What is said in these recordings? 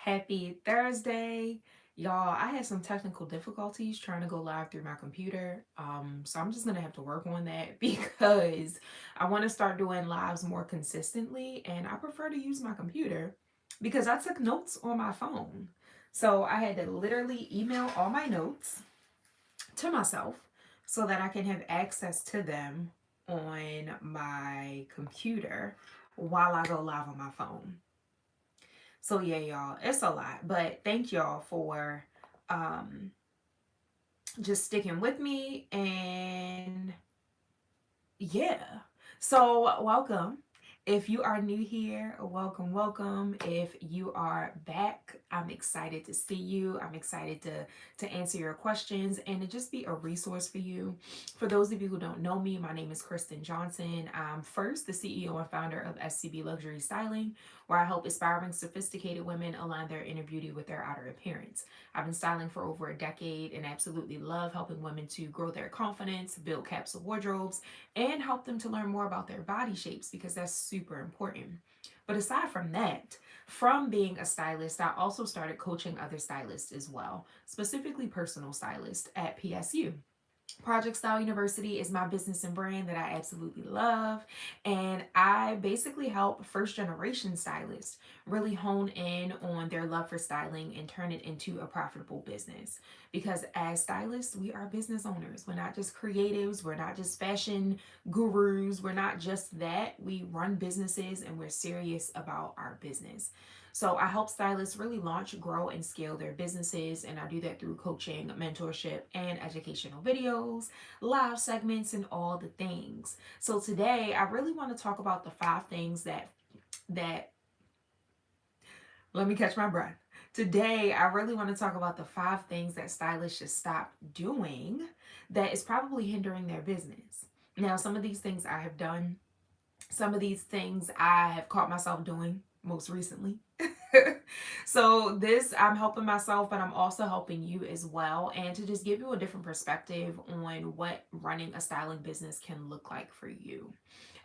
Happy Thursday. Y'all, I had some technical difficulties trying to go live through my computer. So I'm just gonna have to work on that because I want to start doing lives more consistently and I prefer to use my computer because I took notes on my phone. So I had to literally email all my notes to myself so that I can have access to them on my computer while I go live on my phone. So yeah, y'all, it's a lot, but thank y'all for um just sticking with me and yeah. So welcome. If you are new here, welcome, welcome. If you are back, I'm excited to see you. I'm excited to answer your questions and to just be a resource for you. For those of you who don't know me, my name is Kristen Johnson. I'm first the CEO and founder of SCB Luxury Styling, where I help aspiring, sophisticated women align their inner beauty with their outer appearance. I've been styling for over a decade and absolutely love helping women to grow their confidence, build capsule wardrobes, and help them to learn more about their body shapes because that's super important. But aside from that, from being a stylist, I also started coaching other stylists as well, specifically personal stylists at PSU. Project Style University is my business and brand that I absolutely love. And I basically help first generation stylists really hone in on their love for styling and turn it into a profitable business. Because as stylists, we are business owners. We're not just creatives, we're not just fashion gurus, we're not just that. We run businesses and we're serious about our business. So I help stylists really launch, grow, and scale their businesses. And I do that through coaching, mentorship, and educational videos, live segments, and all the things. So today I really want to talk about the 5 things that let me catch my breath. Today, I really want to talk about the 5 things that stylists should stop doing that is probably hindering their business. Now, some of these things I have done, some of these things I have caught myself doing most recently. So this I'm helping myself, but I'm also helping you as well, and to just give you a different perspective on what running a styling business can look like for you.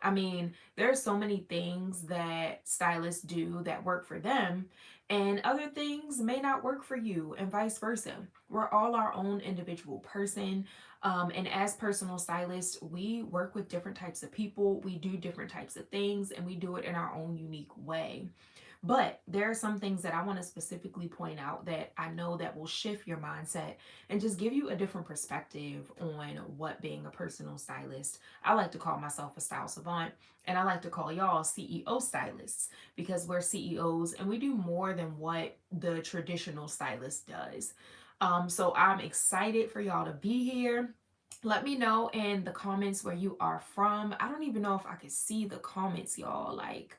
I mean, there are so many things that stylists do that work for them, and other things may not work for you, and vice versa. We're all our own individual person. And as personal stylists, we work with different types of people, we do different types of things, and we do it in our own unique way. But there are some things that I want to specifically point out that I know that will shift your mindset and just give you a different perspective on what being a personal stylist. I like to call myself a style savant, and I like to call y'all CEO stylists because we're CEOs and we do more than what the traditional stylist does. So I'm excited for y'all to be here. Let me know in the comments where you are from. I don't even know if I could see the comments, y'all. Like,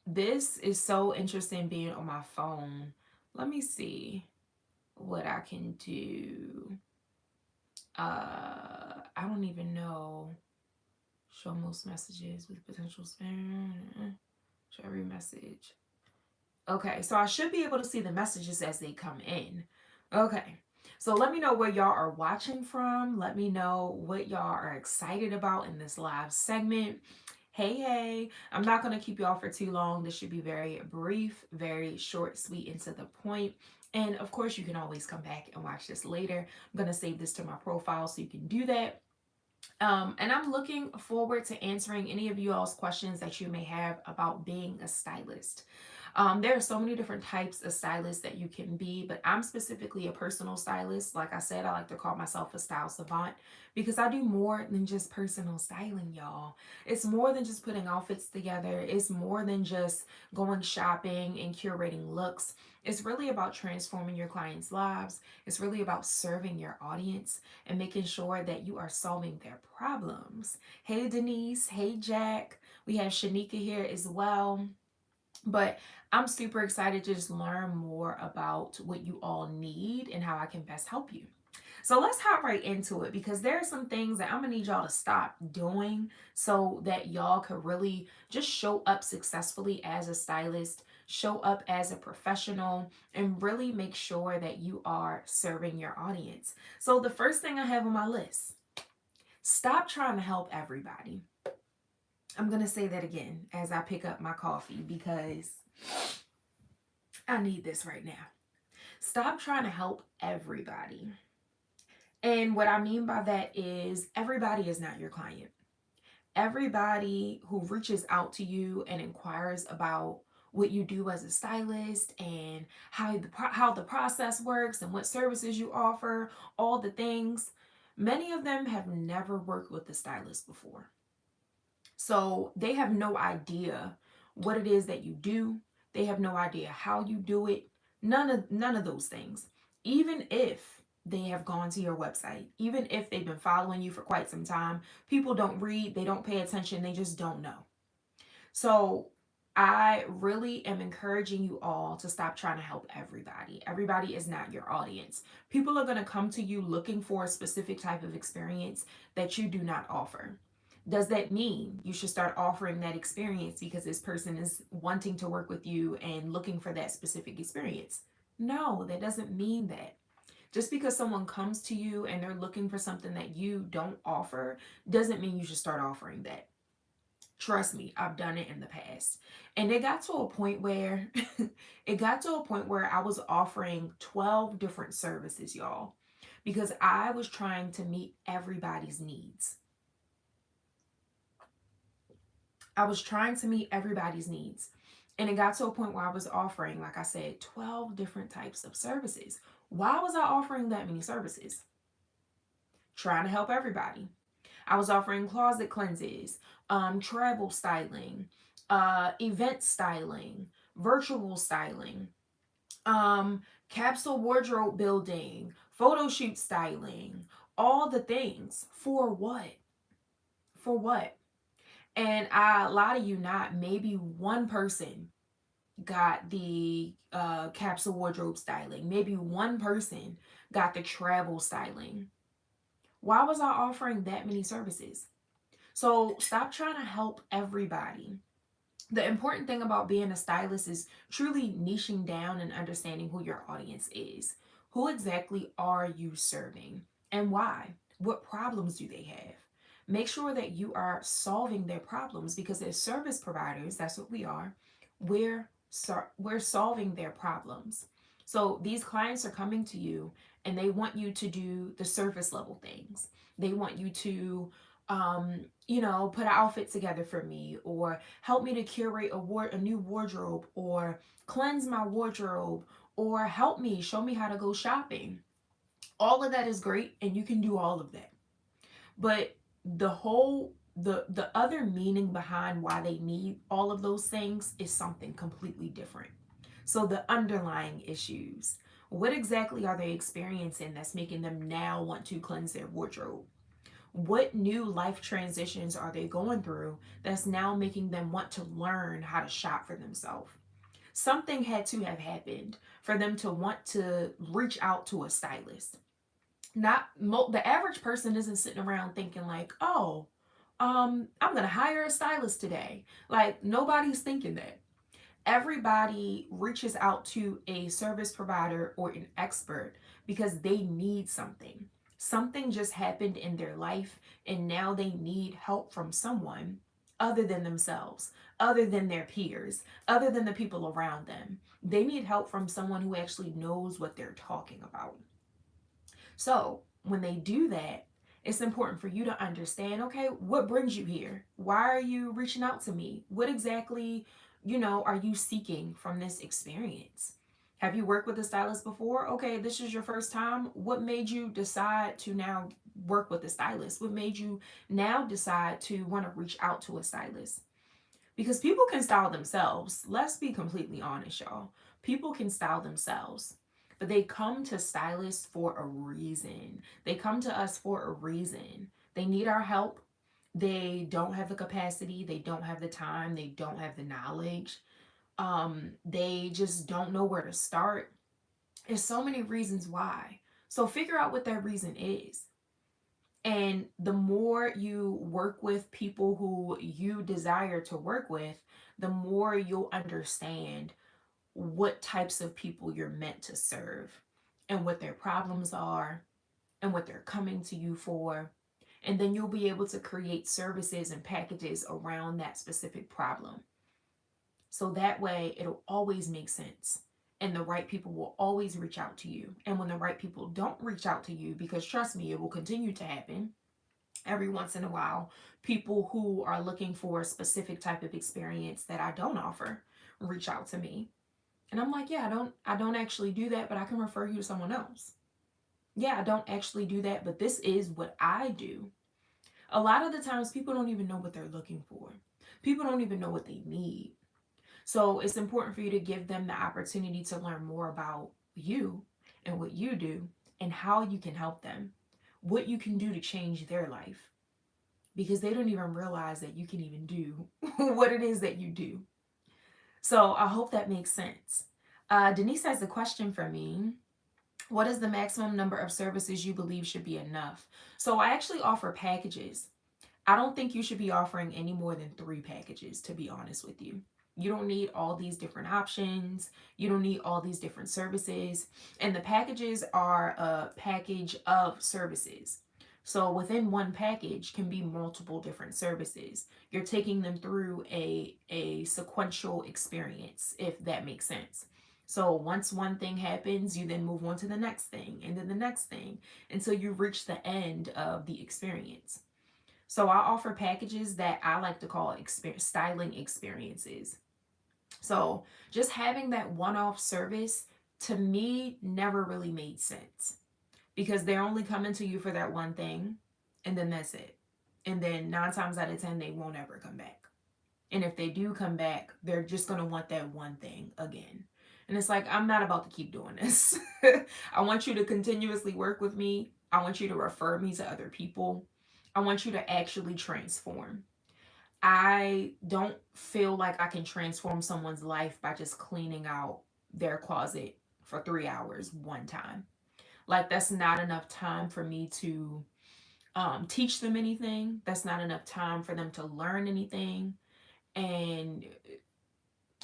this is so interesting being on my phone. Let me see what I can do. I don't even know. Show most messages with potential spam. Show every message. Okay, so I should be able to see the messages as they come in. Okay, so let me know where y'all are watching from. Let me know what y'all are excited about in this live segment. Hey, hey, I'm not going to keep y'all for too long. This should be very brief, very short, sweet, and to the point. And of course, you can always come back and watch this later. I'm going to save this to my profile so you can do that. And I'm looking forward to answering any of you all's questions that you may have about being a stylist. There are so many different types of stylists that you can be, but I'm specifically a personal stylist. Like I said, I like to call myself a style savant because I do more than just personal styling, y'all. It's more than just putting outfits together, it's more than just going shopping and curating looks. It's really about transforming your clients' lives. It's really about serving your audience and making sure that you are solving their problems. Hey, Denise. Hey, Jack. We have Shanika here as well. But I'm super excited to just learn more about what you all need and how I can best help you. So let's hop right into it because there are some things that I'm gonna need y'all to stop doing so that y'all could really just show up successfully as a stylist, show up as a professional, and really make sure that you are serving your audience. So the first thing I have on my list, stop trying to help everybody. I'm gonna say that again as I pick up my coffee because I need this right now. Stop trying to help everybody. And what I mean by that is everybody is not your client. Everybody who reaches out to you and inquires about what you do as a stylist and how the process works and what services you offer, all the things, many of them have never worked with a stylist before. So they have no idea what it is that you do. They have no idea how you do it. None of those things. Even if they have gone to your website, even if they've been following you for quite some time, people don't read, they don't pay attention, they just don't know. So I really am encouraging you all to stop trying to help everybody. Everybody is not your audience. People are going to come to you looking for a specific type of experience that you do not offer. Does that mean you should start offering that experience because this person is wanting to work with you and looking for that specific experience? No, that doesn't mean that. Just because someone comes to you and they're looking for something that you don't offer doesn't mean you should start offering that. Trust me, I've done it in the past. And it got to a point where I was offering 12 different services, y'all, because I was trying to meet everybody's needs. I was trying to meet everybody's needs. And it got to a point where I was offering, like I said, 12 different types of services. Why was I offering that many services? Trying to help everybody. I was offering closet cleanses, travel styling, event styling, virtual styling, capsule wardrobe building, photo shoot styling, all the things. For what? For what? And I lie to you not, maybe one person got the capsule wardrobe styling. Maybe one person got the travel styling. Why was I offering that many services? So stop trying to help everybody. The important thing about being a stylist is truly niching down and understanding who your audience is. Who exactly are you serving and why? What problems do they have? Make sure that you are solving their problems because as service providers, that's what we are. We're solving their problems. So these clients are coming to you and they want you to do the surface level things. They want you to put an outfit together for me, or help me to curate a new wardrobe, or cleanse my wardrobe, or help me, show me how to go shopping. All of that is great, and you can do all of that. But the other meaning behind why they need all of those things is something completely different. So the underlying issues. What exactly are they experiencing that's making them now want to cleanse their wardrobe? What new life transitions are they going through that's now making them want to learn how to shop for themselves? Something had to have happened for them to want to reach out to a stylist. Not the average person isn't sitting around thinking like, oh, I'm gonna hire a stylist today. Like nobody's thinking that. Everybody reaches out to a service provider or an expert because they need something. Something just happened in their life and now they need help from someone other than themselves, other than their peers, other than the people around them. They need help from someone who actually knows what they're talking about. So when they do that, it's important for you to understand, okay, what brings you here? Why are you reaching out to me? What exactly, are you seeking from this experience? Have you worked with a stylist before? Okay, this is your first time. What made you decide to now work with a stylist? What made you now decide to want to reach out to a stylist? Because people can style themselves. Let's be completely honest, y'all. People can style themselves, but they come to stylists for a reason. They come to us for a reason. They need our help. They don't have the capacity, they don't have the time, they don't have the knowledge. They just don't know where to start. There's so many reasons why. So figure out what that reason is. And the more you work with people who you desire to work with, the more you'll understand what types of people you're meant to serve and what their problems are and what they're coming to you for. And then you'll be able to create services and packages around that specific problem. So that way it'll always make sense. and the right people will always reach out to you. And when the right people don't reach out to you, because trust me, it will continue to happen every once in a while, people who are looking for a specific type of experience that I don't offer reach out to me. And I'm like, yeah, I don't actually do that, but I can refer you to someone else. Yeah, I don't actually do that, but this is what I do. A lot of the times people don't even know what they're looking for. People don't even know what they need. So it's important for you to give them the opportunity to learn more about you and what you do and how you can help them, what you can do to change their life, because they don't even realize that you can even do what it is that you do. So I hope that makes sense. Denise has a question for me. What is the maximum number of services you believe should be enough? So I actually offer packages. I don't think you should be offering any more than 3 packages, to be honest with you. You don't need all these different options. You don't need all these different services. And the packages are a package of services. So within one package can be multiple different services. You're taking them through a sequential experience, if that makes sense. So once one thing happens, you then move on to the next thing and then the next thing until you reach the end of the experience. So I offer packages that I like to call styling experiences. So just having that one-off service to me never really made sense, because they're only coming to you for that one thing and then that's it. And then 9 times out of 10 they won't ever come back. And if they do come back, they're just going to want that one thing again. And it's like, I'm not about to keep doing this. I want you to continuously work with me. I want you to refer me to other people. I want you to actually transform. I don't feel like I can transform someone's life by just cleaning out their closet for 3 hours one time. Like, that's not enough time for me to teach them anything. That's not enough time for them to learn anything. And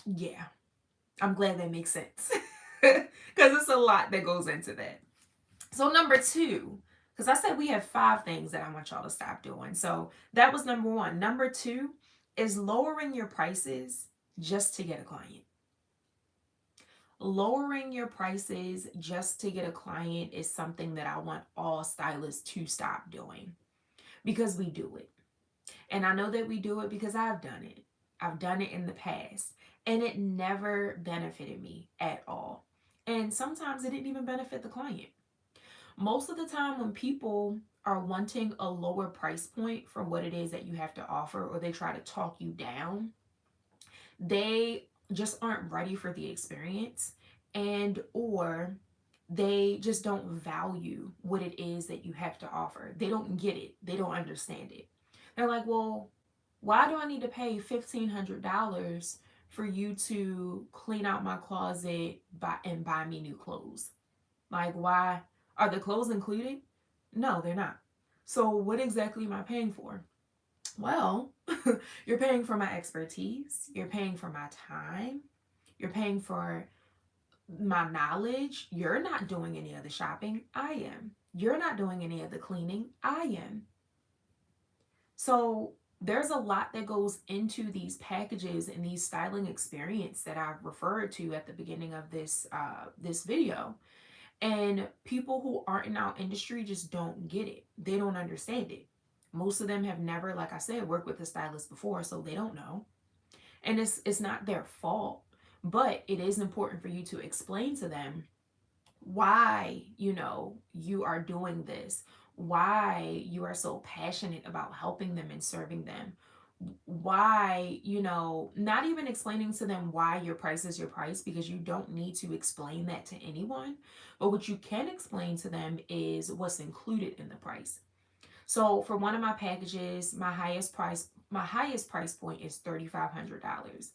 yeah, I'm glad that makes sense. Because it's a lot that goes into that. So, number two, because I said we have 5 things that I want y'all to stop doing. So, that was number one. Number two is lowering your prices just to get a client. Lowering your prices just to get a client is something that I want all stylists to stop doing, because we do it. And I know that we do it because I've done it. I've done it in the past, and it never benefited me at all. And sometimes it didn't even benefit the client. Most of the time, when people are wanting a lower price point for what it is that you have to offer, or they try to talk you down, they just aren't ready for the experience, and or they just don't value what it is that you have to offer. They don't get it. They don't understand it. They're like, well, why do I need to pay $1,500 for you to clean out my closet and buy me new clothes? Like, why? Are the clothes included? No, they're not. So, what exactly am I paying for? Well, you're paying for my expertise, you're paying for my time, you're paying for my knowledge. You're not doing any of the shopping. I am. You're not doing any of the cleaning. I am. So there's a lot that goes into these packages and these styling experience that I've referred to at the beginning of this video. And people who aren't in our industry just don't get it. They don't understand it. Most of them have never, like I said, worked with a stylist before, so they don't know. And it's not their fault, but it is important for you to explain to them why, you are doing this, why you are so passionate about helping them and serving them, why, not even explaining to them why your price is your price, because you don't need to explain that to anyone. But what you can explain to them is what's included in the price. So for one of my packages, my highest price point is $3,500.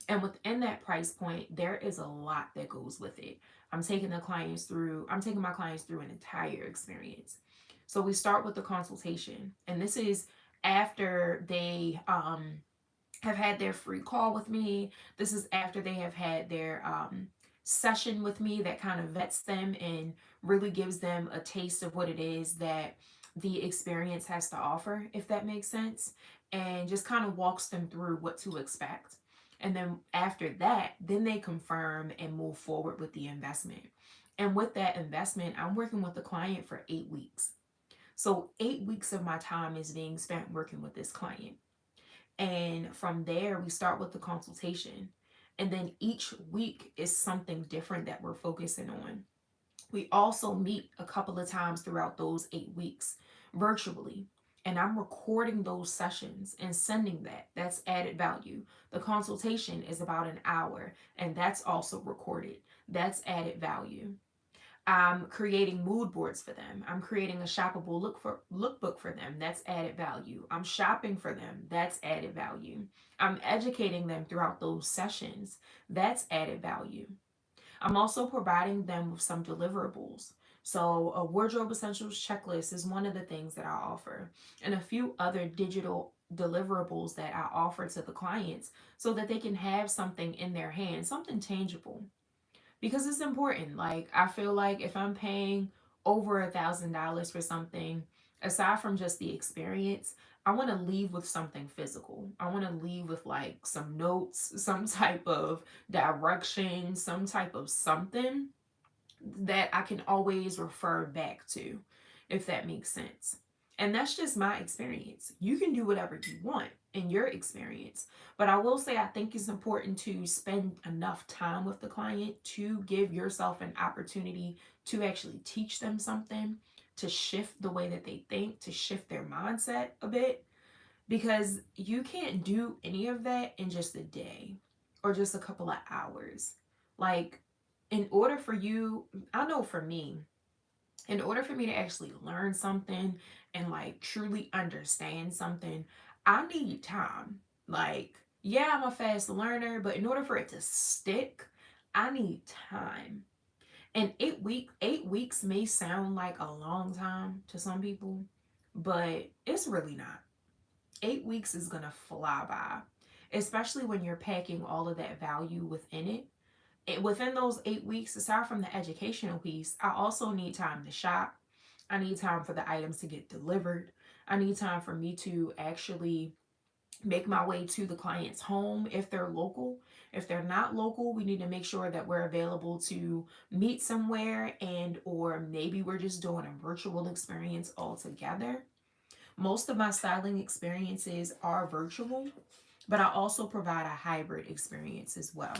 And within that price point, there is a lot that goes with it. I'm taking my clients through an entire experience. So we start with the consultation, and this is after they have had their free call with me. This is after they have had their session with me that kind of vets them and really gives them a taste of what it is that the experience has to offer, if that makes sense, and just kind of walks them through what to expect. And then after that, then they confirm and move forward with the investment. And with that investment, I'm working with the client for 8 weeks. So 8 weeks of my time is being spent working with this client. And from there, we start with the consultation. And then each week is something different that we're focusing on. We also meet a couple of times throughout those 8 weeks virtually. And I'm recording those sessions and sending that. That's added value. The consultation is about an hour, and that's also recorded. That's added value. I'm creating mood boards for them. I'm creating a shoppable lookbook for them. That's added value. I'm shopping for them. That's added value. I'm educating them throughout those sessions. That's added value. I'm also providing them with some deliverables. So, a wardrobe essentials checklist is one of the things that I offer, and a few other digital deliverables that I offer to the clients so that they can have something in their hands, something tangible. Because it's important. Like, I feel like if I'm paying over $1,000 for something, aside from just the experience, I want to leave with something physical. I want to leave with like some notes, some type of direction, some type of something that I can always refer back to, if that makes sense. And that's just my experience. You can do whatever you want in your experience. But I will say, I think it's important to spend enough time with the client to give yourself an opportunity to actually teach them something, to shift the way that they think, to shift their mindset a bit. Because you can't do any of that in just a day or just a couple of hours. Like, in order for you, I know for me, in order for me to actually learn something and like truly understand something, I need time. Like, yeah, I'm a fast learner, but in order for it to stick, I need time. And 8 weeks may sound like a long time to some people, but it's really not. 8 weeks is gonna fly by, especially when you're packing all of that value within it. Within those 8 weeks, aside from the educational piece, I also need time to shop. I need time for the items to get delivered. I need time for me to actually make my way to the client's home if they're local. If they're not local, we need to make sure that we're available to meet somewhere, and or maybe we're just doing a virtual experience altogether. Most of my styling experiences are virtual, but I also provide a hybrid experience as well.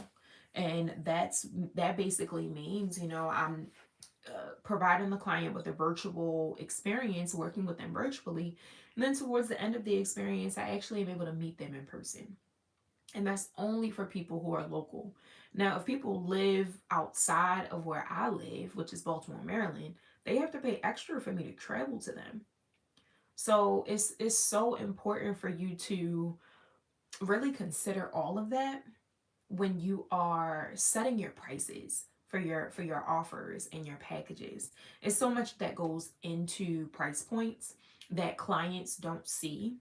And that basically means, I'm providing the client with a virtual experience, working with them virtually. And then towards the end of the experience, I actually am able to meet them in person. And that's only for people who are local. Now, if people live outside of where I live, which is Baltimore, Maryland, they have to pay extra for me to travel to them. So it's so important for you to really consider all of that when you are setting your prices for your offers and your packages. It's so much that goes into price points that clients don't see.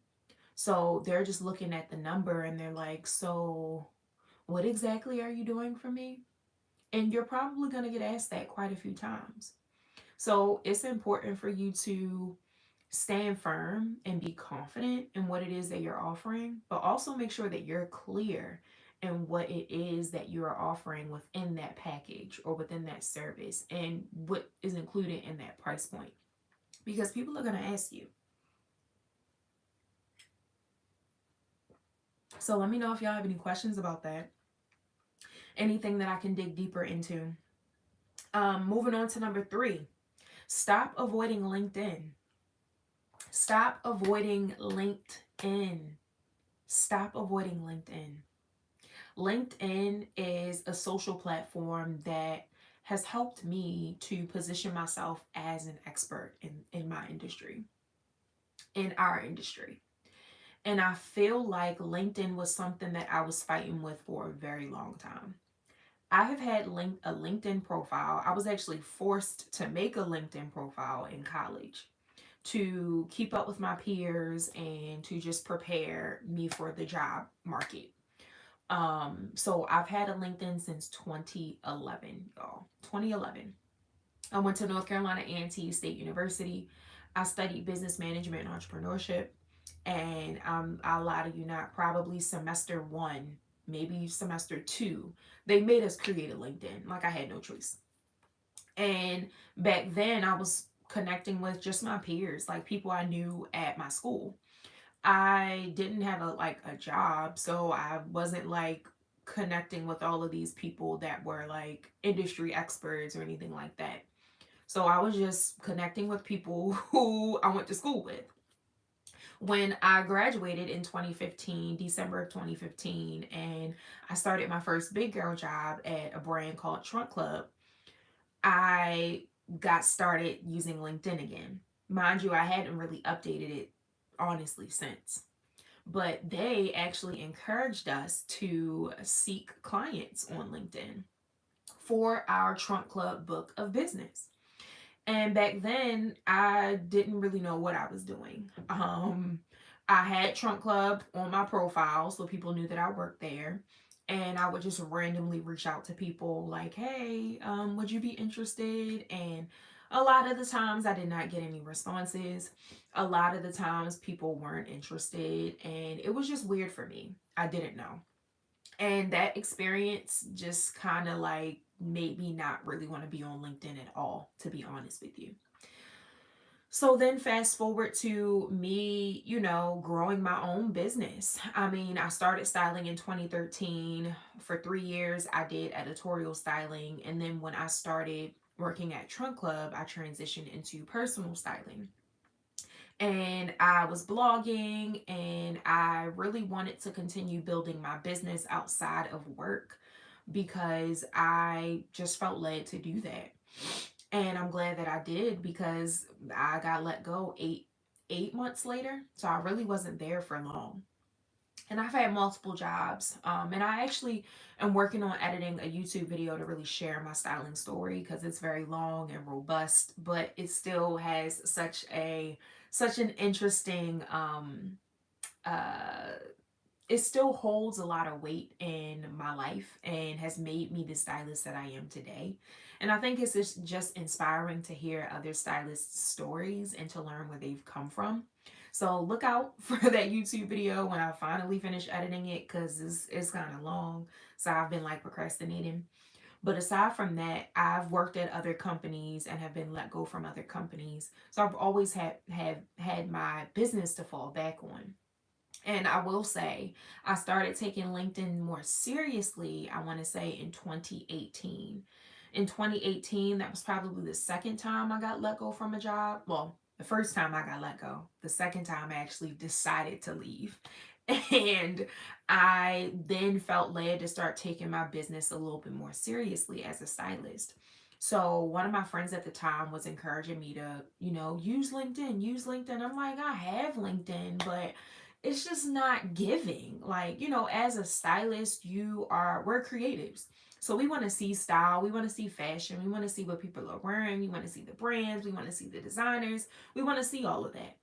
So they're just looking at the number and they're like, "So, what exactly are you doing for me?" And you're probably going to get asked that quite a few times. So it's important for you to stand firm and be confident in what it is that you're offering, but also make sure that you're clear in what it is that you are offering within that package or within that service and what is included in that price point. Because people are going to ask you. So let me know if y'all have any questions about that. Anything that I can dig deeper into. Moving on to number 3. Stop avoiding LinkedIn. Stop avoiding LinkedIn. Stop avoiding LinkedIn. LinkedIn is a social platform that has helped me to position myself as an expert in my industry, in our industry. And I feel like LinkedIn was something that I was fighting with for a very long time. I have had a LinkedIn profile. I was actually forced to make a LinkedIn profile in college to keep up with my peers and to just prepare me for the job market. So I've had a LinkedIn since 2011, y'all. 2011. I went to North Carolina A&T State University. I studied business management and entrepreneurship. And I lie to you not, probably semester 1. maybe semester two, they made us create a LinkedIn. Like I had no choice. And back then I was connecting with just my peers, like people I knew at my school. I didn't have a job, so I wasn't like connecting with all of these people that were like industry experts or anything like that. So I was just connecting with people who I went to school with. When I graduated in 2015, December of 2015, and I started my first big girl job at a brand called Trunk Club, I got started using LinkedIn again. Mind you, I hadn't really updated it honestly since. But they actually encouraged us to seek clients on LinkedIn for our Trunk Club book of business. And back then, I didn't really know what I was doing. I had Trunk Club on my profile, so people knew that I worked there. And I would just randomly reach out to people like, hey, would you be interested? And a lot of the times I did not get any responses. A lot of the times people weren't interested. And it was just weird for me. I didn't know. And that experience just kind of like made me not really want to be on LinkedIn at all, to be honest with you. So then fast forward to me, growing my own business. I mean, I started styling in 2013. For 3 years, I did editorial styling. And then when I started working at Trunk Club, I transitioned into personal styling. And I was blogging, and I really wanted to continue building my business outside of work because I just felt led to do that. And I'm glad that I did because I got let go eight months later. So I really wasn't there for long. And I've had multiple jobs. And I actually am working on editing a YouTube video to really share my styling story because it's very long and robust, but it still has such an interesting uh it still holds a lot of weight in my life and has made me the stylist that I am today. And I think it's just inspiring to hear other stylists' stories and to learn where they've come from. So look out for that YouTube video when I finally finish editing it because it's kind of long. So I've been like procrastinating. But aside from that, I've worked at other companies and have been let go from other companies. So I've always had my business to fall back on. And I will say, I started taking LinkedIn more seriously, I want to say in 2018. In 2018, that was probably the second time I got let go from a job. Well, the first time I got let go, the second time I actually decided to leave. And I then felt led to start taking my business a little bit more seriously as a stylist. So one of my friends at the time was encouraging me to, use LinkedIn, use LinkedIn. I'm like, I have LinkedIn, but it's just not giving. Like, as a stylist, we're creatives. So we want to see style, we want to see fashion, we want to see what people are wearing, we want to see the brands, we want to see the designers, we want to see all of that.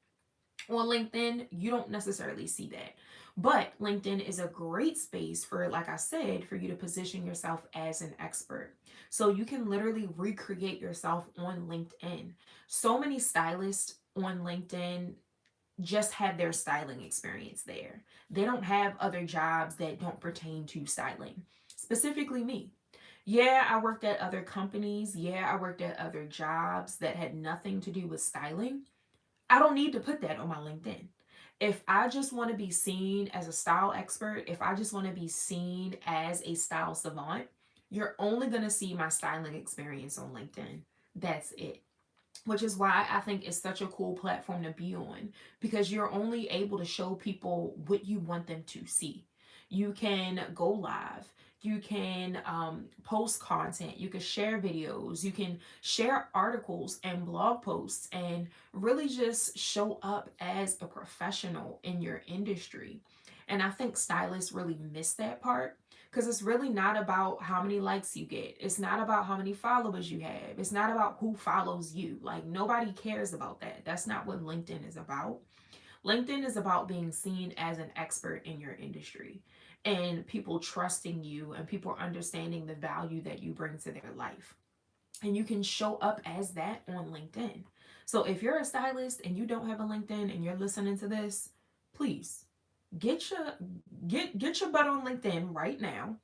On LinkedIn, you don't necessarily see that. But LinkedIn is a great space for, like I said, for you to position yourself as an expert. So you can literally recreate yourself on LinkedIn. So many stylists on LinkedIn just have their styling experience there. They don't have other jobs that don't pertain to styling. Specifically me. Yeah, I worked at other companies. Yeah, I worked at other jobs that had nothing to do with styling. I don't need to put that on my LinkedIn. If I just want to be seen as a style expert, if I just want to be seen as a style savant, you're only going to see my styling experience on LinkedIn. That's it, which is why I think it's such a cool platform to be on because you're only able to show people what you want them to see. You can go live. You can post content. You can share videos. You can share articles and blog posts and really just show up as a professional in your industry. And I think stylists really miss that part because it's really not about how many likes you get. It's not about how many followers you have. It's not about who follows you. Like, nobody cares about that. That's not what LinkedIn is about. LinkedIn is about being seen as an expert in your industry and people trusting you and people understanding the value that you bring to their life. And you can show up as that on LinkedIn. So if you're a stylist and you don't have a LinkedIn and you're listening to this, please Get your get your butt on LinkedIn right now.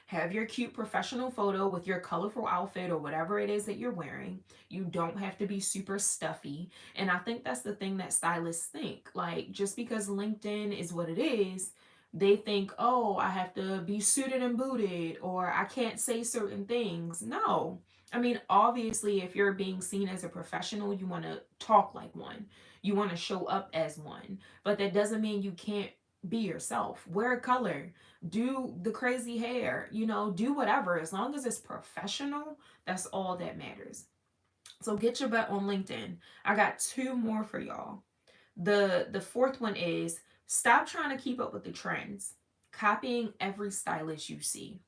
Have your cute professional photo with your colorful outfit or whatever it is that you're wearing. You don't have to be super stuffy. And I think that's the thing that stylists think. Like, just because LinkedIn is what it is, they think, oh, I have to be suited and booted or I can't say certain things. No. I mean, obviously, if you're being seen as a professional, you want to talk like one, you want to show up as one. But that doesn't mean you can't be yourself. Wear color, do the crazy hair, do whatever. As long as it's professional, that's all that matters. So get your butt on LinkedIn. I got two more for y'all. The fourth one is stop trying to keep up with the trends, copying every stylist you see.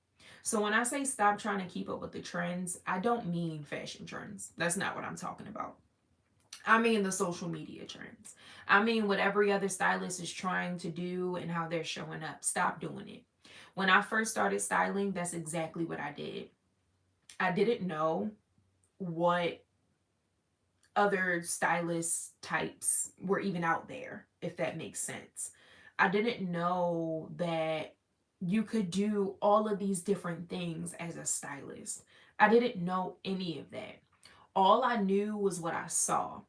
So when I say stop trying to keep up with the trends, I don't mean fashion trends. That's not what I'm talking about. I mean the social media trends. I mean what every other stylist is trying to do and how they're showing up. Stop doing it. When I first started styling, that's exactly what I did. I didn't know what other stylist types were even out there, if that makes sense. I didn't know that you could do all of these different things as a stylist. I didn't know any of that. All I knew was what I saw.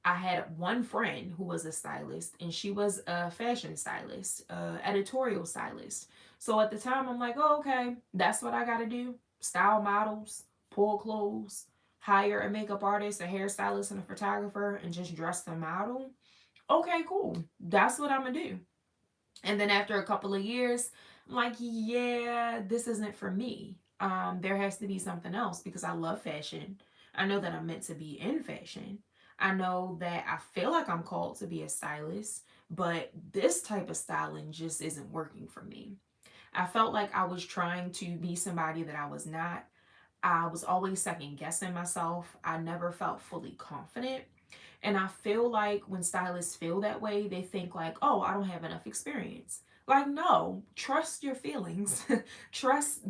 I had one friend who was a stylist, and she was a fashion stylist, editorial stylist. So at the time, I'm like, oh, okay, that's what I got to do. Style models, pull clothes, hire a makeup artist, a hairstylist, and a photographer, and just dress the model. Okay, cool. That's what I'm going to do. And then after a couple of years, I'm like, yeah, this isn't for me. There has to be something else because I love fashion. I know that I'm meant to be in fashion. I know that I feel like I'm called to be a stylist, but this type of styling just isn't working for me. I felt like I was trying to be somebody that I was not. I was always second guessing myself. I never felt fully confident. And I feel like when stylists feel that way, they think like, oh, I don't have enough experience. Like, no, trust your feelings. Trust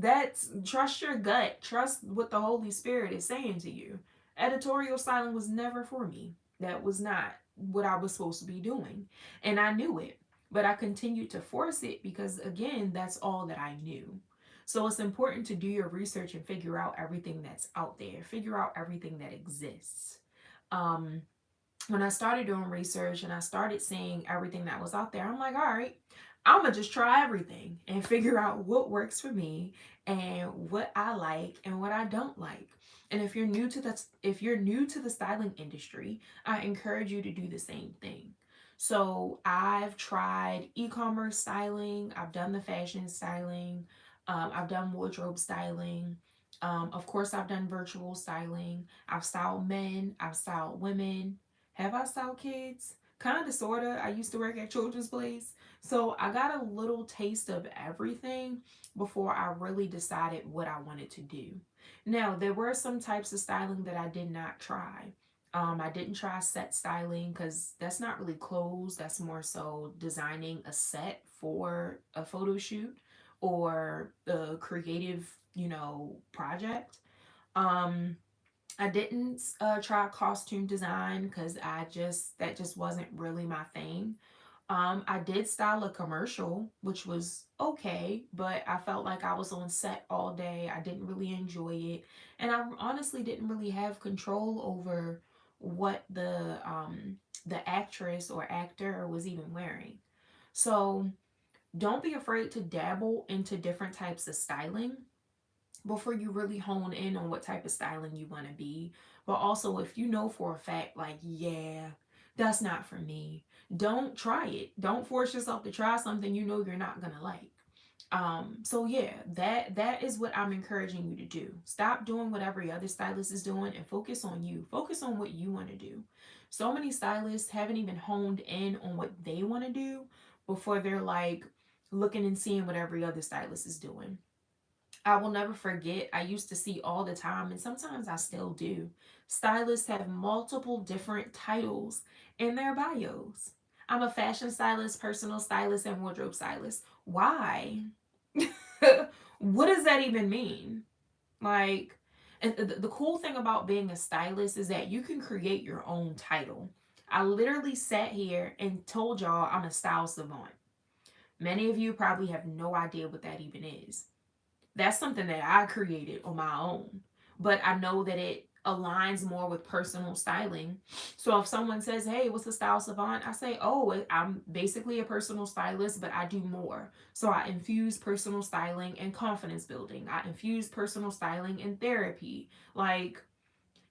your gut. Trust what the Holy Spirit is saying to you. Editorial styling was never for me. That was not what I was supposed to be doing. And I knew it. But I continued to force it because again, that's all that I knew. So it's important to do your research and figure out everything that's out there. Figure out everything that exists. Um, when I started doing research and I started seeing everything that was out there, I'm like, all right, I'm gonna just try everything and figure out what works for me and what I like and what I don't like. And if you're new to the styling industry, I encourage you to do the same thing. So I've tried e-commerce styling, I've done the fashion styling, I've done wardrobe styling. Of course, I've done virtual styling. I've styled men, I've styled women. Have I styled kids? Kind of, sort of. I used to work at Children's Place. So I got a little taste of everything before I really decided what I wanted to do. Now, there were some types of styling that I did not try. I didn't try set styling because that's not really clothes. That's more so designing a set for a photo shoot or a creative, project. Um, I didn't try costume design because that just wasn't really my thing. I did style a commercial, which was okay, but I felt like I was on set all day. I didn't really enjoy it, and I honestly didn't really have control over what the actress or actor was even wearing. So don't be afraid to dabble into different types of styling before you really hone in on what type of styling you want to be. But also, if you know for a fact, like, yeah, that's not for me, don't try it. Don't force yourself to try something you know you're not gonna like. So yeah, that is what I'm encouraging you to do. Stop doing what every other stylist is doing and focus on you. Focus on what you want to do. So many stylists haven't even honed in on what they want to do before they're like looking and seeing what every other stylist is doing. I will never forget, I used to see all the time, and sometimes I still do. Stylists have multiple different titles in their bios. I'm a fashion stylist, personal stylist, and wardrobe stylist. Why? What does that even mean? Like, and the cool thing about being a stylist is that you can create your own title. I literally sat here and told y'all I'm a style savant. Many of you probably have no idea what that even is. That's something that I created on my own, but I know that it aligns more with personal styling. So if someone says, "Hey, what's a style savant?" I say, "Oh, I'm basically a personal stylist, but I do more." So I infuse personal styling and confidence building. I infuse personal styling in therapy. Like,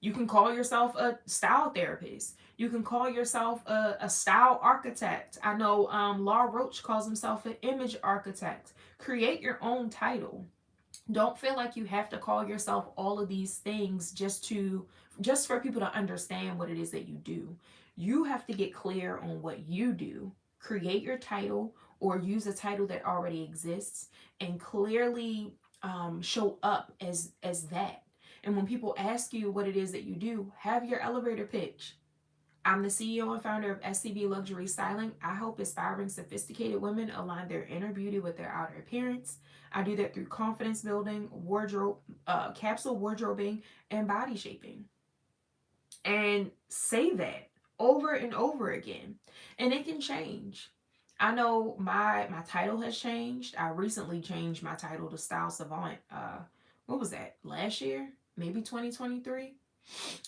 you can call yourself a style therapist. You can call yourself a style architect. I know Law Roach calls himself an image architect. Create your own title. Don't feel like you have to call yourself all of these things just for people to understand what it is that you do. You have to get clear on what you do. Create your title or use a title that already exists and clearly show up as that. And when people ask you what it is that you do, have your elevator pitch. I'm the CEO and founder of SCB Luxury Styling. I help aspiring, sophisticated women align their inner beauty with their outer appearance. I do that through confidence building, capsule wardrobing, and body shaping. And say that over and over again, and it can change. I know my title has changed. I recently changed my title to Style Savant. What was that? Last year, maybe 2023,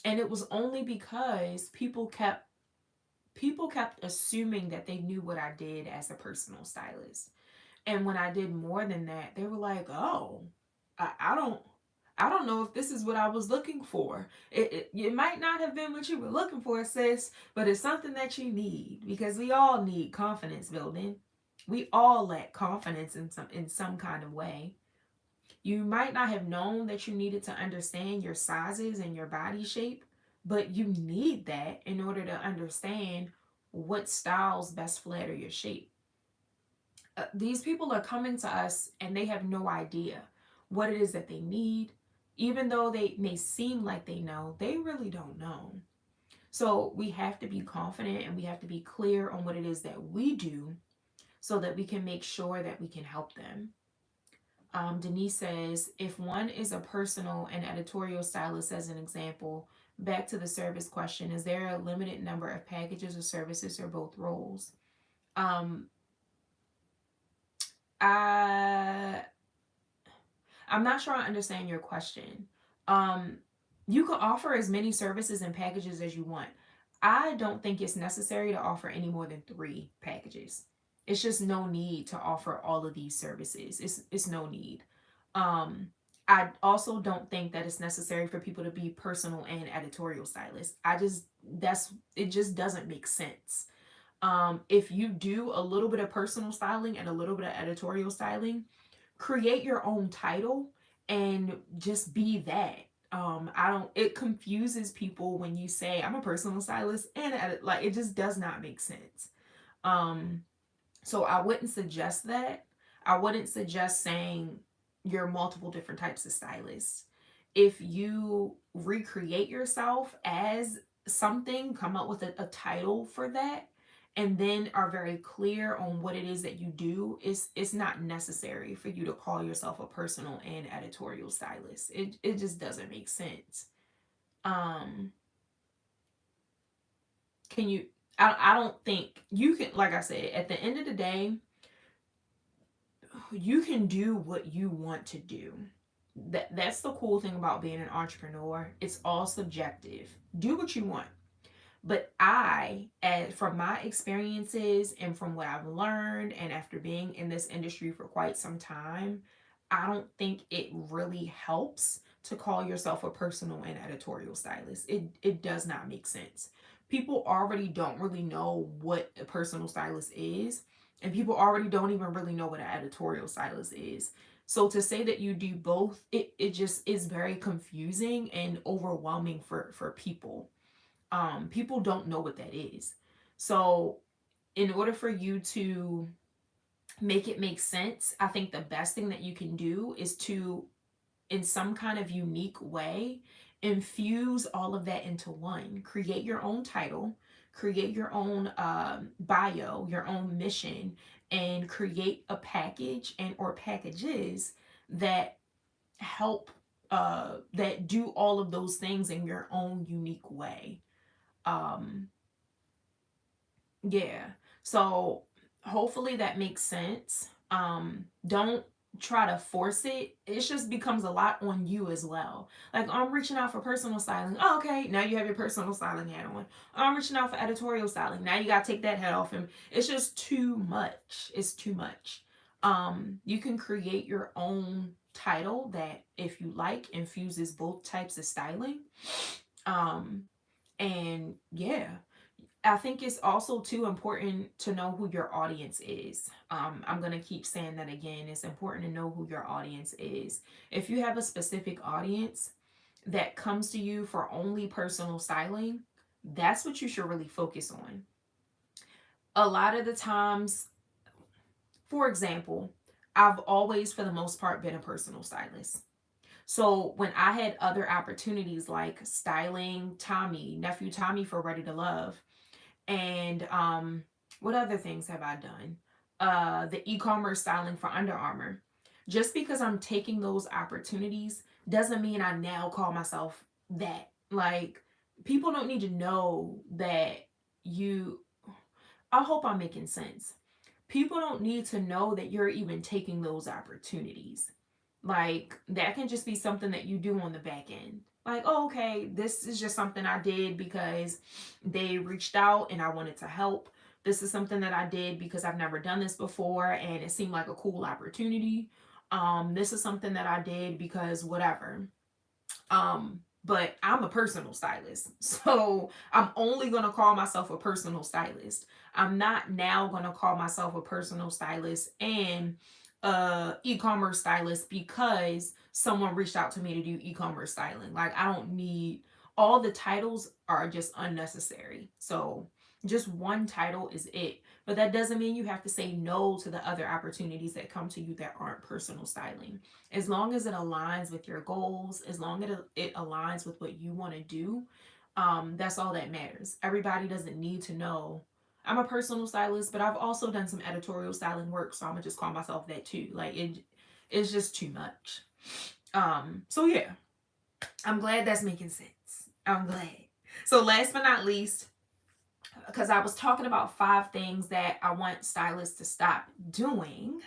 and it was only because people kept assuming that they knew what I did as a personal stylist. And when I did more than that, they were like, "Oh, I don't know if this is what I was looking for. It might not have been what you were looking for, sis, but it's something that you need because we all need confidence building. We all lack confidence in some kind of way. You might not have known that you needed to understand your sizes and your body shape, but you need that in order to understand what styles best flatter your shape. These people are coming to us and they have no idea what it is that they need. Even though they may seem like they know, they really don't know. So we have to be confident and we have to be clear on what it is that we do so that we can make sure that we can help them. Denise says, if one is a personal and editorial stylist, as an example, back to the service question, is there a limited number of packages or services or both roles? Um, I I'm not sure I understand your question. Um, you can offer as many services and packages as you want. I don't think it's necessary to offer any more than three packages. It's just no need to offer all of these services. It's no need. Um, I also don't think that it's necessary for people to be personal and editorial stylists. That's it just doesn't make sense. If you do a little bit of personal styling and a little bit of editorial styling, create your own title and just be that. I don't It confuses people when you say I'm a personal stylist and like it just does not make sense. um so I wouldn't suggest that. I wouldn't suggest saying you're multiple different types of stylists. If you recreate yourself as something, come up with a title for that, and then are very clear on what it is that you do, it's not necessary for you to call yourself a personal and editorial stylist. It just doesn't make sense. Um, can you I don't think you can, like I said, at the end of the day, you can do what you want to do. That's the cool thing about being an entrepreneur. It's all subjective. Do what you want. But from my experiences and from what I've learned, and after being in this industry for quite some time, I don't think it really helps to call yourself a personal and editorial stylist. It does not make sense. People already don't really know what a personal stylist is, and people already don't even really know what an editorial stylist is. So to say that you do both, it just is very confusing and overwhelming for people. People don't know what that is. So in order for you to make it make sense, I think the best thing that you can do is to, in some kind of unique way, infuse all of that into one. Create your own title, create your own bio, your own mission, and create a package and or packages that help that do all of those things in your own unique way. um yeah. So Hopefully that makes sense. Don't try to force it. It just becomes a lot on you as well. Like, oh, I'm reaching out for personal styling. Oh, okay, now you have your personal styling hat on. Oh, I'm reaching out for editorial styling. Now you gotta take that hat off, and it's just too much. It's too much. You can create your own title that, if you like, infuses both types of styling. Um, and yeah, I think it's also too important to know who your audience is. I'm gonna keep saying that again. It's important to know who your audience is. If you have a specific audience that comes to you for only personal styling, that's what you should really focus on. A lot of the times, for example, I've always, for the most part, been a personal stylist. So when I had other opportunities like styling Tommy, nephew Tommy for Ready to Love, and what other things have I done? The e-commerce styling for Under Armour. Just because I'm taking those opportunities doesn't mean I now call myself that. Like, people don't need to know that you, I hope I'm making sense. People don't need to know that you're even taking those opportunities. Like, that can just be something that you do on the back end. Like, oh, okay, this is just something I did because they reached out and I wanted to help. This is something that I did because I've never done this before and it seemed like a cool opportunity. This is something that I did because whatever. But I'm a personal stylist. So I'm only going to call myself a personal stylist. I'm not now going to call myself a personal stylist and e-commerce stylist because someone reached out to me to do e-commerce styling. Like, I don't need, all the titles are just unnecessary. So just one title is it. But that doesn't mean you have to say no to the other opportunities that come to you that aren't personal styling. As long as it aligns with your goals, as long as it aligns with what you want to do, that's all that matters. Everybody doesn't need to know I'm a personal stylist, but I've also done some editorial styling work, so I'm gonna just call myself that too. Like, it's just too much. So yeah, I'm glad that's making sense. I'm glad. So last but not least, because I was talking about 5 things that I want stylists to stop doing.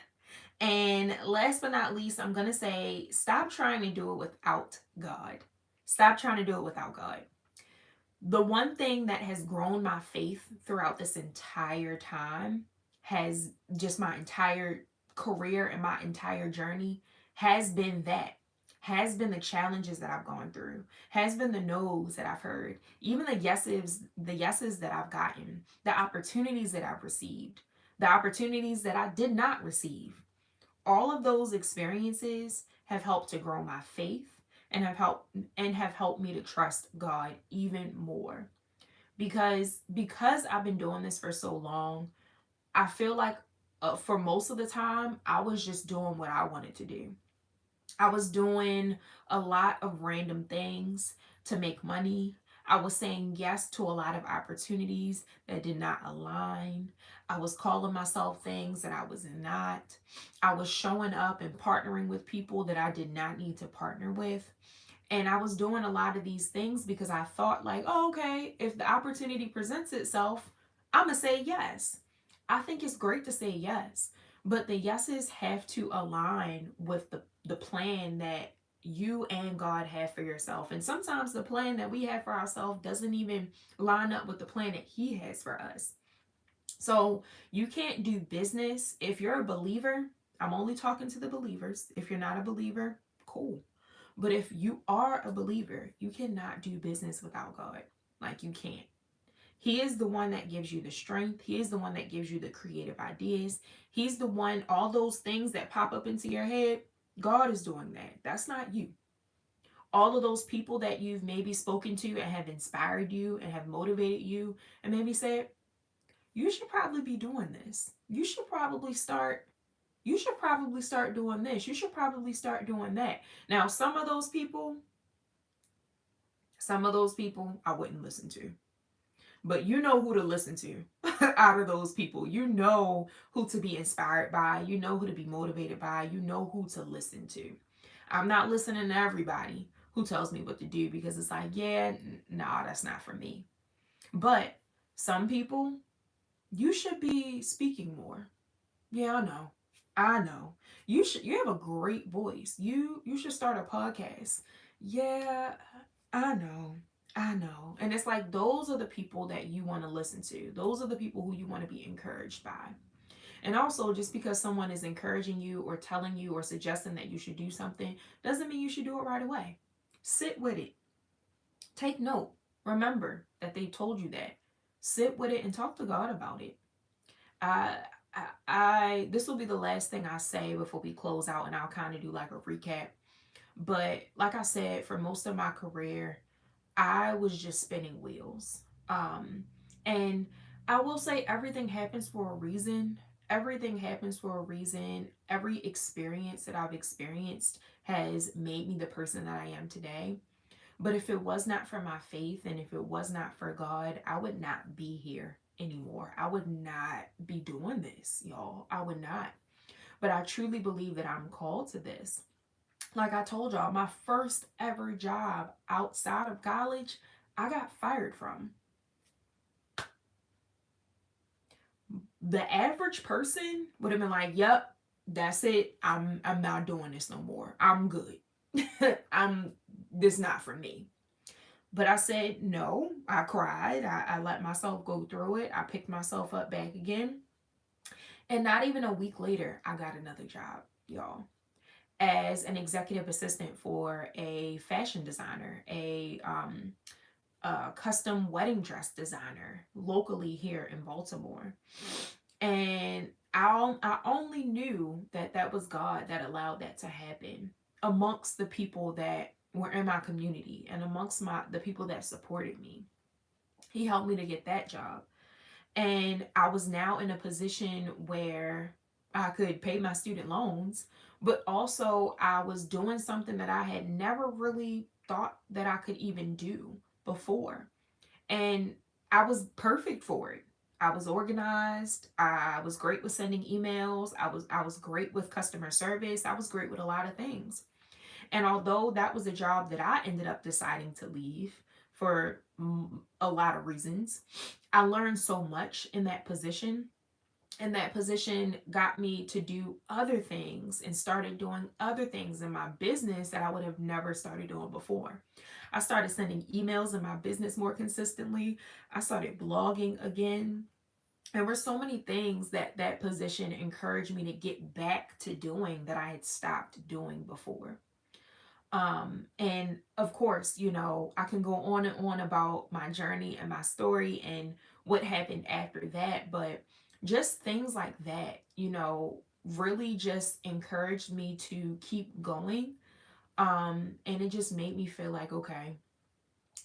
And last but not least, I'm going to say stop trying to do it without God. Stop trying to do it without God. The one thing that has grown my faith throughout this entire time, has just my entire career and my entire journey, has been that. Has been the challenges that I've gone through, has been the no's that I've heard, even the yeses that I've gotten, the opportunities that I've received, the opportunities that I did not receive. All of those experiences have helped to grow my faith and have helped me to trust God even more, because I've been doing this for so long. I feel like for most of the time I was just doing what I wanted to do. I was doing a lot of random things to make money. I was saying yes to a lot of opportunities that did not align. I was calling myself things that I was not. I was showing up and partnering with people that I did not need to partner with. And I was doing a lot of these things because I thought, like, oh, okay, if the opportunity presents itself, I'm going to say yes. I think it's great to say yes, but the yeses have to align with the plan that you and God have for yourself. And sometimes the plan that we have for ourselves doesn't even line up with the plan that He has for us. So you can't do business if you're a believer. I'm only talking to the believers. If you're not a believer, cool. But if you are a believer, you cannot do business without God. Like, you can't. He is the one that gives you the strength. He is the one that gives you the creative ideas. He's the one, all those things that pop up into your head, God is doing that. That's not you. All of those people that you've maybe spoken to and have inspired you and have motivated you and maybe said, you should probably be doing this. You should probably start doing this. You should probably start doing that. Now, some of those people I wouldn't listen to. But you know who to listen to out of those people. You know who to be inspired by. You know who to be motivated by. You know who to listen to. I'm not listening to everybody who tells me what to do, because it's like, yeah, nah, that's not for me. But some people, You should be speaking more. Yeah, I know. I know. You have a great voice. You should start a podcast. Yeah, I know. I know. And it's like those are the people that you want to listen to. Those are the people who you want to be encouraged by. And also, just because someone is encouraging you or telling you or suggesting that you should do something doesn't mean you should do it right away. Sit with it. Take note. Remember that they told you that. Sit with it and talk to God about it. I, this will be the last thing I say before we close out, and I'll kind of do like a recap. But like I said, for most of my career, I was just spinning wheels. And I will say everything happens for a reason. Everything happens for a reason. Every experience that I've experienced has made me the person that I am today. But if it was not for my faith and if it was not for God, I would not be here anymore. I would not be doing this, y'all. I would not. But I truly believe that I'm called to this. Like I told y'all, my first ever job outside of college, I got fired from. The average person would have been like, "Yep, that's it. I'm not doing this no more. I'm good. I'm this not for me." But I said no. I cried. I let myself go through it. I picked myself up back again. And not even a week later, I got another job, y'all, as an executive assistant for a fashion designer, a custom wedding dress designer locally here in Baltimore. And I only knew that that was God that allowed that to happen amongst the people that were in my community and amongst the people that supported me. He helped me to get that job. And I was now in a position where I could pay my student loans, but also I was doing something that I had never really thought that I could even do before. And I was perfect for it. I was organized. I was great with sending emails. I was great with customer service. I was great with a lot of things. And although that was a job that I ended up deciding to leave for a lot of reasons, I learned so much in that position. And that position got me to do other things and started doing other things in my business that I would have never started doing before. I started sending emails in my business more consistently. I started blogging again. There were so many things that that position encouraged me to get back to doing that I had stopped doing before. And of course, I can go on and on about my journey and my story and what happened after that, but just things like that, really just encouraged me to keep going. And it just made me feel like, okay,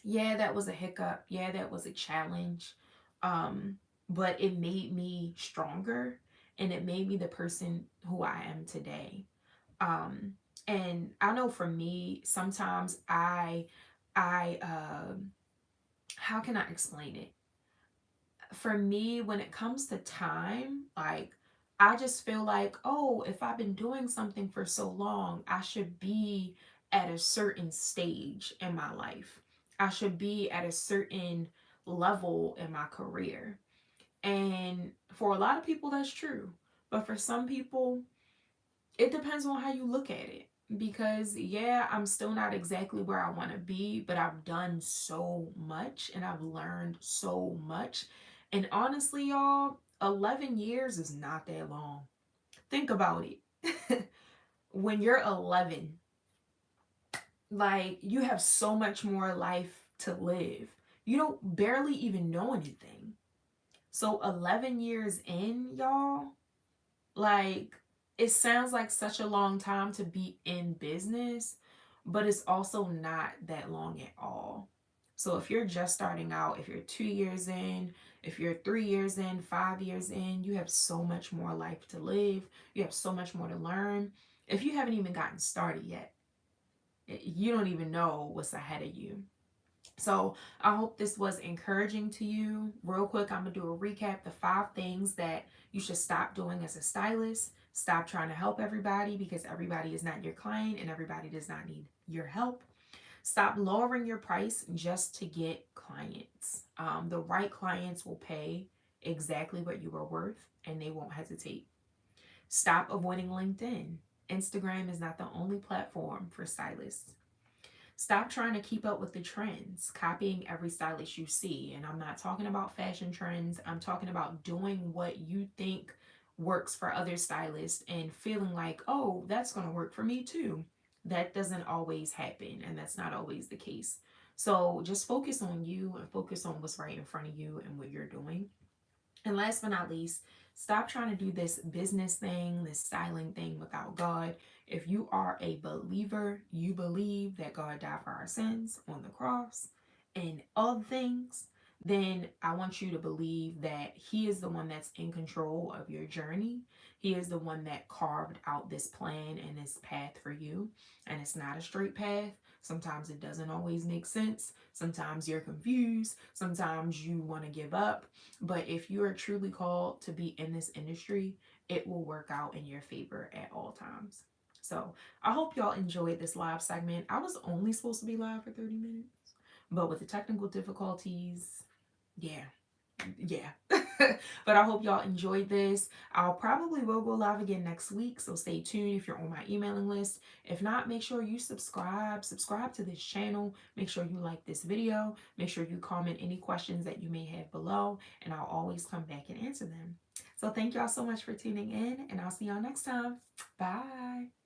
yeah, that was a hiccup. Yeah, that was a challenge. Um, but it made me stronger and it made me the person who I am today. um and I know for me sometimes I how can I explain it? For me, when it comes to time, like, I just feel like, oh, if I've been doing something for so long, I should be at a certain stage in my life. I should be at a certain level in my career. And for a lot of people that's true, but for some people it depends on how you look at it. Because, yeah, I'm still not exactly where I want to be, but I've done so much and I've learned so much. And honestly, y'all, 11 years is not that long. Think about it. When you're 11, like, you have so much more life to live. You don't barely even know anything. So, 11 years in, y'all, like, it sounds like such a long time to be in business, but it's also not that long at all. So if you're just starting out, if you're 2 years in, if you're 3 years in, 5 years in, you have so much more life to live. You have so much more to learn. If you haven't even gotten started yet, you don't even know what's ahead of you. So I hope this was encouraging to you. Real quick, I'm gonna do a recap: the 5 things that you should stop doing as a stylist. Stop trying to help everybody because everybody is not your client and everybody does not need your help. Stop lowering your price just to get clients. The right clients will pay exactly what you are worth and they won't hesitate. Stop avoiding LinkedIn. Instagram is not the only platform for stylists. Stop trying to keep up with the trends, copying every stylist you see. And I'm not talking about fashion trends, I'm talking about doing what you think works for other stylists and feeling like, oh, that's going to work for me too. That doesn't always happen, and that's not always the case. So just focus on you and focus on what's right in front of you and what you're doing. And last but not least, stop trying to do this business thing, this styling thing without God. If you are a believer, you believe that God died for our sins on the cross and other things, then I want you to believe that He is the one that's in control of your journey. He is the one that carved out this plan and this path for you. And it's not a straight path. Sometimes it doesn't always make sense. Sometimes you're confused. Sometimes you want to give up, but if you are truly called to be in this industry, it will work out in your favor at all times. So I hope y'all enjoyed this live segment. I was only supposed to be live for 30 minutes, but with the technical difficulties, yeah, yeah. But I hope y'all enjoyed this. I'll probably will go live again next week, so stay tuned if you're on my emailing list. If not, make sure you subscribe to this channel. Make sure you like this video. Make sure you comment any questions that you may have below, and I'll always come back and answer them. So thank y'all so much for tuning in, and I'll see y'all next time. Bye.